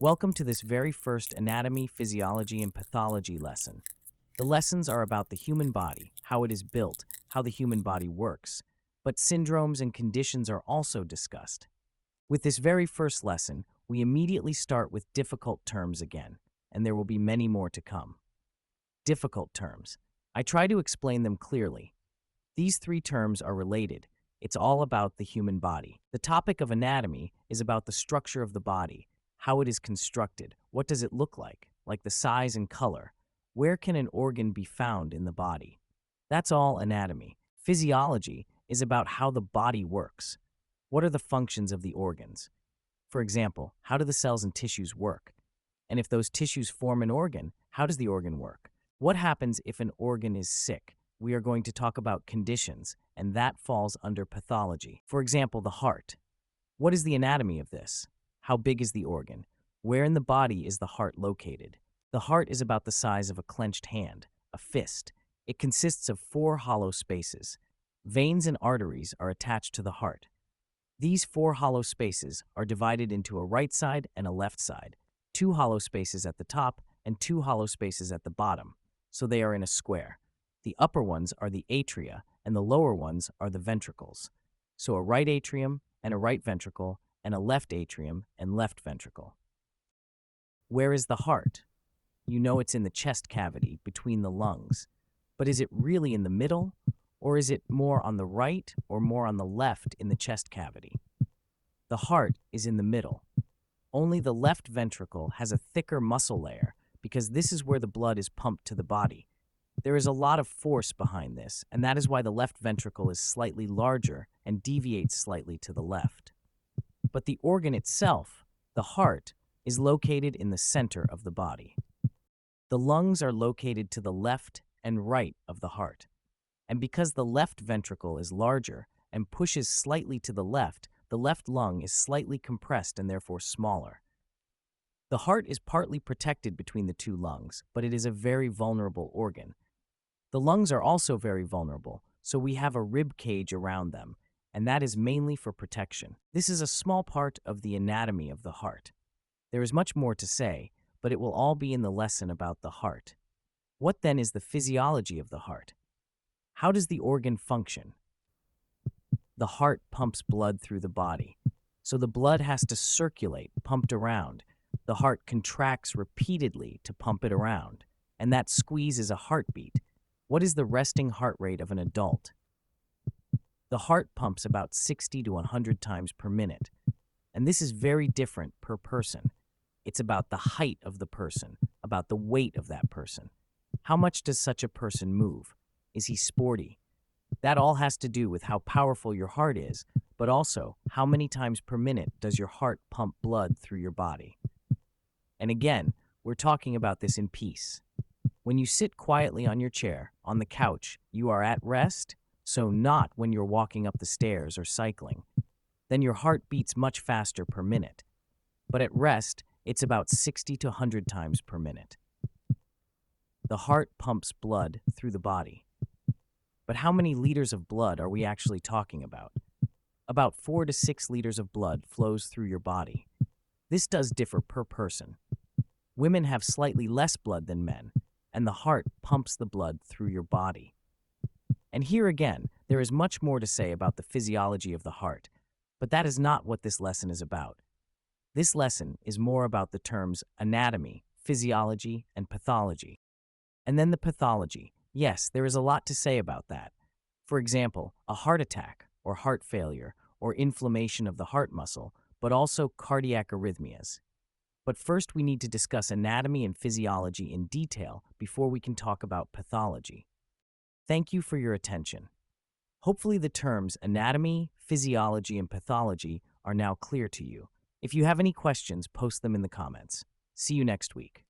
Welcome to this very first anatomy, physiology, and pathology lesson. The lessons are about the human body, how it is built, how the human body works, but syndromes and conditions are also discussed. With this very first lesson, we immediately start with difficult terms again, and there will be many more to come. Difficult terms. I try to explain them clearly. These three terms are related. It's all about the human body. The topic of anatomy is about the structure of the body, how it is constructed, what does it look like the size and color, where can an organ be found in the body. That's all anatomy. Physiology is about how the body works. What are the functions of the organs? For example, how do the cells and tissues work? And if those tissues form an organ, how does the organ work? What happens if an organ is sick? We are going to talk about conditions, and that falls under pathology. For example, the heart. What is the anatomy of this? How big is the organ? Where in the body is the heart located? The heart is about the size of a clenched hand, a fist. It consists of 4 hollow spaces. Veins and arteries are attached to the heart. These 4 hollow spaces are divided into a right side and a left side, 2 hollow spaces at the top and 2 hollow spaces at the bottom, so they are in a square. The upper ones are the atria, and the lower ones are the ventricles. So a right atrium and a right ventricle, and a left atrium and left ventricle. Where is the heart? You know it's in the chest cavity, between the lungs. But is it really in the middle, or is it more on the right or more on the left in the chest cavity? The heart is in the middle. Only the left ventricle has a thicker muscle layer, because this is where the blood is pumped to the body. There is a lot of force behind this, and that is why the left ventricle is slightly larger and deviates slightly to the left. But the organ itself, the heart, is located in the center of the body. The lungs are located to the left and right of the heart. And because the left ventricle is larger and pushes slightly to the left lung is slightly compressed and therefore smaller. The heart is partly protected between the 2 lungs, but it is a very vulnerable organ. The lungs are also very vulnerable, so we have a rib cage around them, and that is mainly for protection. This is a small part of the anatomy of the heart. There is much more to say, but it will all be in the lesson about the heart. What then is the physiology of the heart? How does the organ function? The heart pumps blood through the body, so the blood has to circulate, pumped around. The heart contracts repeatedly to pump it around, and that squeeze is a heartbeat. What is the resting heart rate of an adult? The heart pumps about 60 to 100 times per minute, and this is very different per person. It's about the height of the person, about the weight of that person. How much does such a person move? Is he sporty? That all has to do with how powerful your heart is, but also how many times per minute does your heart pump blood through your body. And again, we're talking about this in peace. When you sit quietly on your chair, on the couch, you are at rest, so not when you're walking up the stairs or cycling. Then your heart beats much faster per minute. But at rest, it's about 60 to 100 times per minute. The heart pumps blood through the body. But how many liters of blood are we actually talking about? About 4 to 6 liters of blood flows through your body. This does differ per person. Women have slightly less blood than men, and the heart pumps the blood through your body. And here again, there is much more to say about the physiology of the heart, but that is not what this lesson is about. This lesson is more about the terms anatomy, physiology, and pathology. And then the pathology. Yes, there is a lot to say about that. For example, a heart attack, or heart failure, or inflammation of the heart muscle, but also cardiac arrhythmias. But first we need to discuss anatomy and physiology in detail before we can talk about pathology. Thank you for your attention. Hopefully the terms anatomy, physiology, and pathology are now clear to you. If you have any questions, post them in the comments. See you next week.